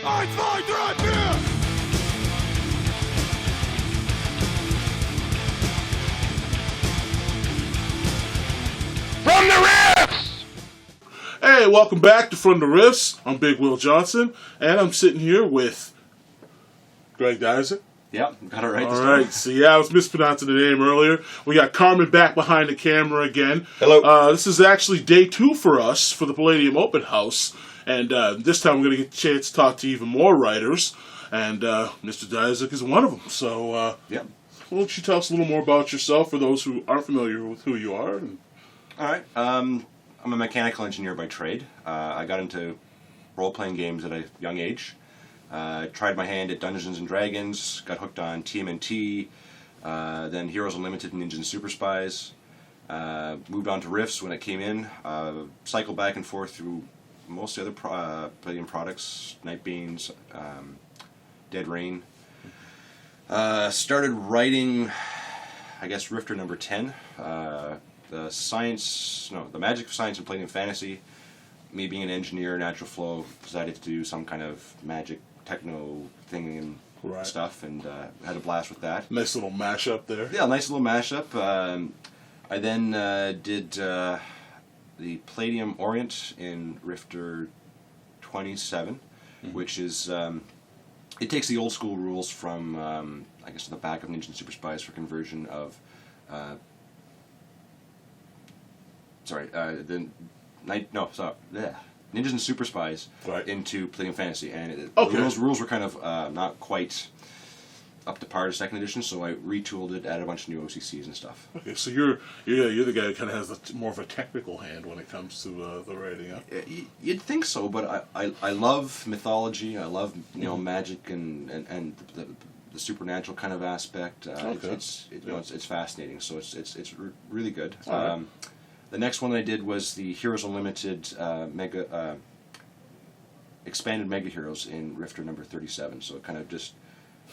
1, 2, 3, 4! From the Riffs! Hey, welcome back to From the Riffs. I'm Big Will Johnson, and I'm sitting here with Greg Diaczyk. Yep, got it right. All right, so I was mispronouncing the name earlier. We got Carmen back behind the camera again. Hello. This is actually day 2 for us for the Palladium Open House, and this time we're going to get a chance to talk to even more writers, and Mr. Diaczyk is one of them. So, Yep. why don't you tell us a little more about yourself for those who aren't familiar with who you are? All right. I'm a mechanical engineer by trade. I got into role-playing games at a young age. Tried my hand at Dungeons and Dragons, got hooked on TMNT, then Heroes Unlimited and Ninjas and Super Spies. Moved on to Riffs when it came in. Cycled back and forth through most of the other Palladium products, Night Beans, Dead Rain. Started writing, I guess, Rifter number 10. The magic of science and Palladium fantasy. Me being an engineer, natural flow, decided to do some kind of magic techno thing and stuff, and had a blast with that. Nice little mashup there. Yeah, nice little mashup. I then did the Palladium Orient in Rifter 27, which is it takes the old school rules from I guess the back of Ninja and Super Spies for conversion of Ninjas and Super Spies into Palladium Fantasy, and the rules were kind of not quite up to par to second edition, so I retooled it, added a bunch of new OCCs and stuff. Okay, so you're the guy who kind of has more of a technical hand when it comes to the writing. Huh? You'd think so, but I love mythology. I love magic and the supernatural kind of aspect. It's fascinating. So it's really good. The next one I did was the Heroes Unlimited expanded Mega Heroes in Rifter number 37. So it kind of just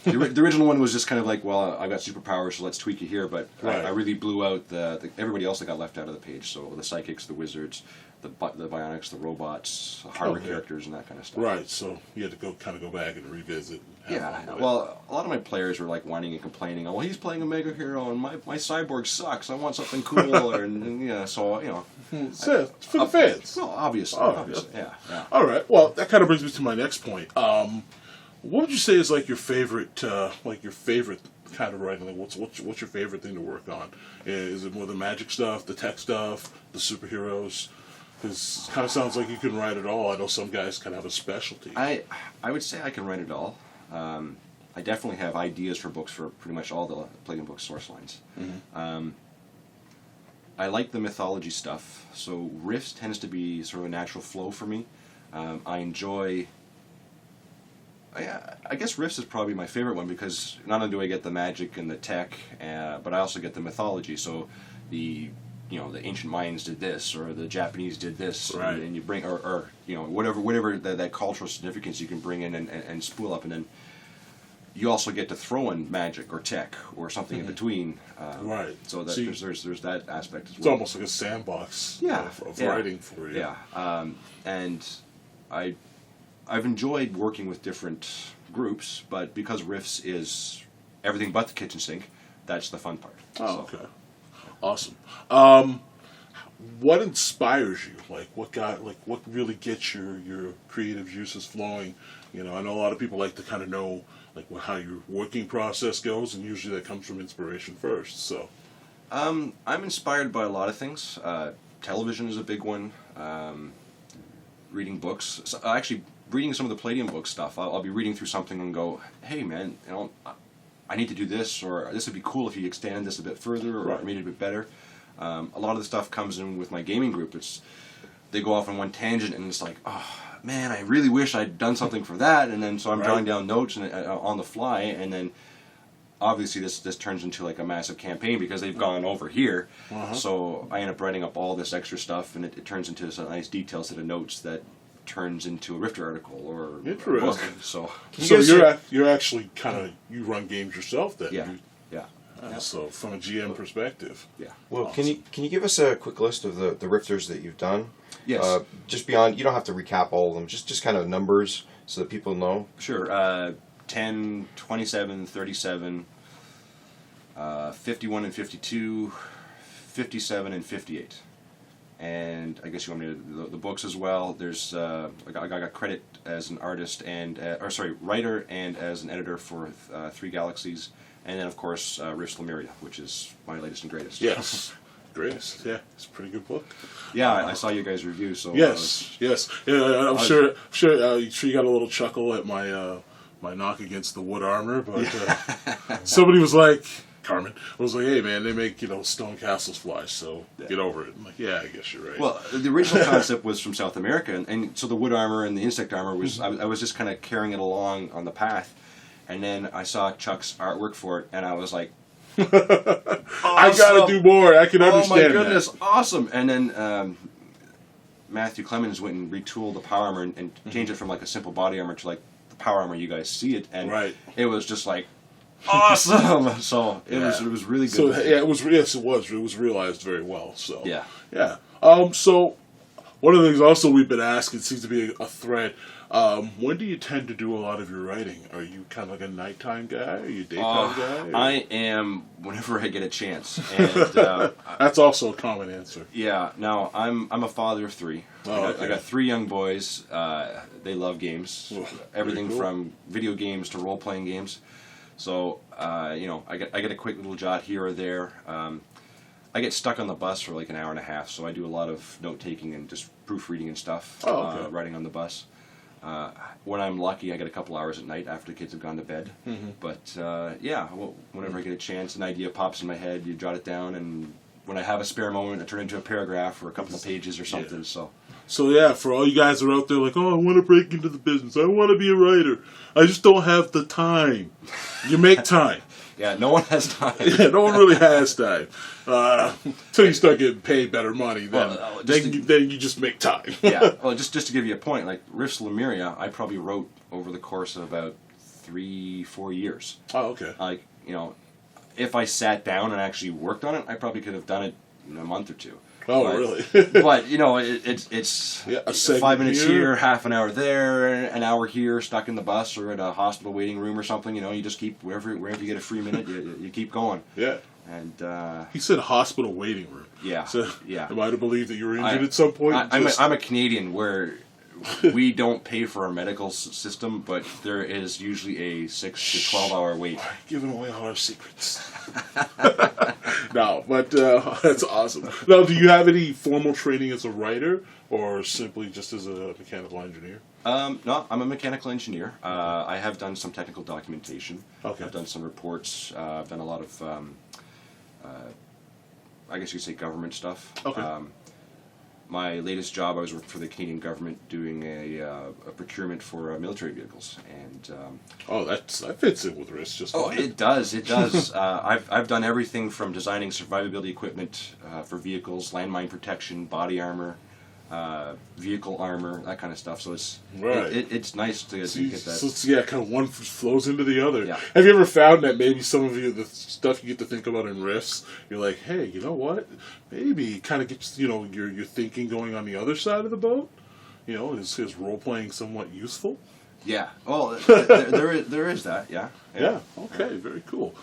the original one was just kind of like, well, I've got superpowers, so let's tweak it here. But I really blew out the everybody else that got left out of the page. So the psychics, the wizards, the bionics, the robots, hardware characters, and that kind of stuff. Right. So you had to go back and revisit. Well, a lot of my players were like whining and complaining. Oh, well, he's playing a Mega Hero, and my cyborg sucks. I want something cool, so It's for the fans. Well, obviously. Yeah. All right. Well, that kind of brings me to my next point. What would you say is like your favorite kind of writing? Like, what's your favorite thing to work on? Is it more the magic stuff, the tech stuff, the superheroes? Because it kind of sounds like you can write it all. I know some guys kind of have a specialty. I would say I can write it all. I definitely have ideas for books for pretty much all the Palladium book source lines. Mm-hmm. I like the mythology stuff, so Riffs tends to be sort of a natural flow for me. I enjoy... I guess Riffs is probably my favorite one because not only do I get the magic and the tech, but I also get the mythology. So the ancient Mayans did this, or the Japanese did this, and you bring, or whatever that cultural significance you can bring in and spool up, and then you also get to throw in magic or tech or something in between. So that there's that aspect as well. It's almost like a sandbox of writing for you. Yeah, and I've enjoyed working with different groups, but because Riffs is everything but the kitchen sink, that's the fun part. Okay. Awesome. What inspires you? What really gets your creative juices flowing? I know a lot of people like to kind of know how your working process goes, and usually that comes from inspiration first. So, I'm inspired by a lot of things. Television is a big one. Reading books. So, actually, reading some of the Palladium book stuff. I'll be reading through something and go, "Hey, man, I need to do this," or "This would be cool if you extended this a bit further, or made it a bit better." A lot of the stuff comes in with my gaming group. They go off on one tangent, and it's like, oh man, I really wish I'd done something for that. And then so I'm drawing down notes on the fly, and then obviously this turns into like a massive campaign because they've gone over here. So I end up writing up all this extra stuff, and it turns into a nice detailed set of notes that turns into a Rifter article or a book. So you're actually you run games yourself then? Yeah. So from a GM perspective. Yeah. Well, can you give us a quick list of the Rifters that you've done? Yes. Just beyond, you don't have to recap all of them. Just kind of numbers, so that people know? Sure. 10, 27, 37, 51 and 52, 57 and 58. And I guess you want me to the books as well. There's I got credit as an artist and writer and as an editor for 3 Galaxies, and then of course Rifts Lemuria, which is my latest and greatest. Yes. Greatest. Yeah, it's a pretty good book. Yeah, I saw you guys review. So yes. Yeah, I'm sure you got a little chuckle at my my knock against the wood armor, but somebody was like, Carmen was like, "Hey man, they make stone castles fly, so get over it." I'm like, "Yeah, I guess you're right." Well, the original concept was from South America, and so the wood armor and the insect armor was I was just kind of carrying it along on the path, and then I saw Chuck's artwork for it, and I was like, I gotta do more. I can understand. Oh my goodness, awesome! And then Matthew Clemens went and retooled the power armor and changed it from like a simple body armor to like the power armor you guys see it, and it was just like awesome. So it was really good. So it was realized very well. So yeah. So one of the things also we've been asking, seems to be a thread. When do you tend to do a lot of your writing? Are you kind of like a nighttime guy? Are you a daytime guy? Or? I am whenever I get a chance. And, that's also a common answer. Yeah. Now I'm a father of 3. Okay. I got 3 young boys. They love games. Everything from video games to role playing games. So I get a quick little jot here or there. I get stuck on the bus for like an hour and a half, so I do a lot of note taking and just proofreading and stuff. Writing on the bus. When I'm lucky, I get a couple hours at night after the kids have gone to bed. Mm-hmm. But whenever I get a chance, an idea pops in my head, you jot it down, and when I have a spare moment, I turn it into a paragraph or a couple of pages or something. Yeah. So for all you guys who are out there like, oh, I want to break into the business, I want to be a writer, I just don't have the time. You make time. Yeah, no one has time. Yeah, no one really has time. Until you start getting paid better money, then you just make time. Yeah, well, just to give you a point, like Rifts Lemuria, I probably wrote over the course of about 3-4 years. Oh, okay. Like, if I sat down and actually worked on it, I probably could have done it in a month or 2. Oh, really? But, it's 5 minutes here, half an hour there, an hour here, stuck in the bus or at a hospital waiting room or something. You just keep, wherever you get a free minute, you keep going. Yeah. And he said hospital waiting room. Yeah. So, yeah. Am I to believe that you were injured at some point? I'm a Canadian where we don't pay for our medical system, but there is usually a 6 to 12 hour wait. Giving away all our secrets. No, but that's awesome. Now, do you have any formal training as a writer, or simply just as a mechanical engineer? No, I'm a mechanical engineer. I have done some technical documentation. Okay. I've done some reports. I've done a lot of, I guess you could say, government stuff. Okay. My latest job, I was working for the Canadian government doing a procurement for military vehicles, and that fits in with risk just fine. It does. I've done everything from designing survivability equipment for vehicles, landmine protection, body armor, vehicle armor, that kind of stuff. So it's it's nice to get that. So it's, kind of one flows into the other. Yeah. Have you ever found that maybe some of the stuff you get to think about in riffs, you're like, hey, you know what? Maybe it kind of gets your thinking going on the other side of the boat. Is role playing somewhat useful? Yeah. Well, there is that. Yeah. Yeah. Okay. Very cool.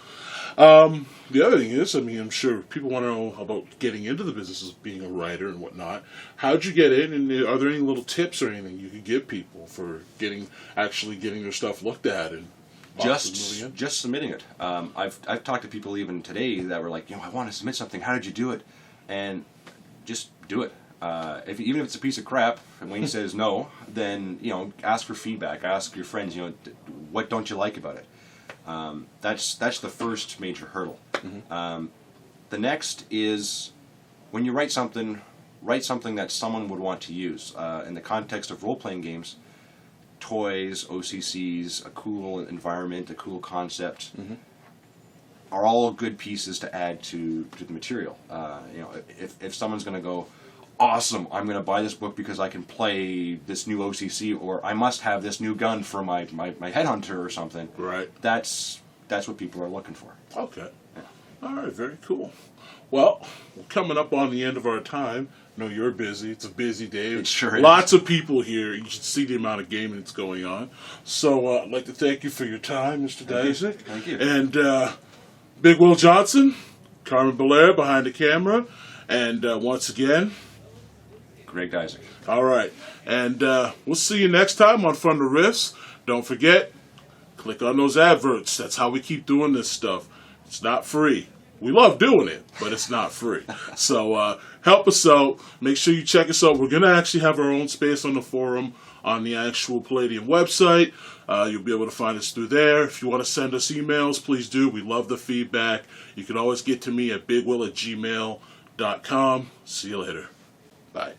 The other thing is, I'm sure people want to know about getting into the business of being a writer and whatnot. How'd you get in, and are there any little tips or anything you could give people for getting their stuff looked at and just submitting it? I've talked to people even today that were like, I want to submit something. How did you do it? And just do it. Even if it's a piece of crap, and Wayne says no, then ask for feedback. Ask your friends. What don't you like about it? That's the first major hurdle. Mm-hmm. The next is when you write something that someone would want to use. In the context of role-playing games, toys, OCCs, a cool environment, a cool concept, mm-hmm. are all good pieces to add to the material. If someone's going to go, awesome, I'm going to buy this book because I can play this new OCC, or I must have this new gun for my headhunter or something. Right. That's what people are looking for. Okay. Yeah. All right, very cool. Well, we're coming up on the end of our time. No, you're busy. It's a busy day. It sure is. Lots of people here. You should see the amount of gaming that's going on. So I'd like to thank you for your time, Mr. Diaczyk. Thank you. And Big Will Johnson, Carmen Belair behind the camera. And once again, Greg Diaczyk. all right. And we'll see you next time on Fun to Riffs. Don't forget, click on those adverts. That's how we keep doing this stuff. It's not free. We love doing it, but it's not free. So help us out. Make sure you check us out. We're going to actually have our own space on the forum on the actual Palladium website. You'll be able to find us through there. If you want to send us emails, please do. We love the feedback. You can always get to me at bigwill@gmail.com. See you later. Bye.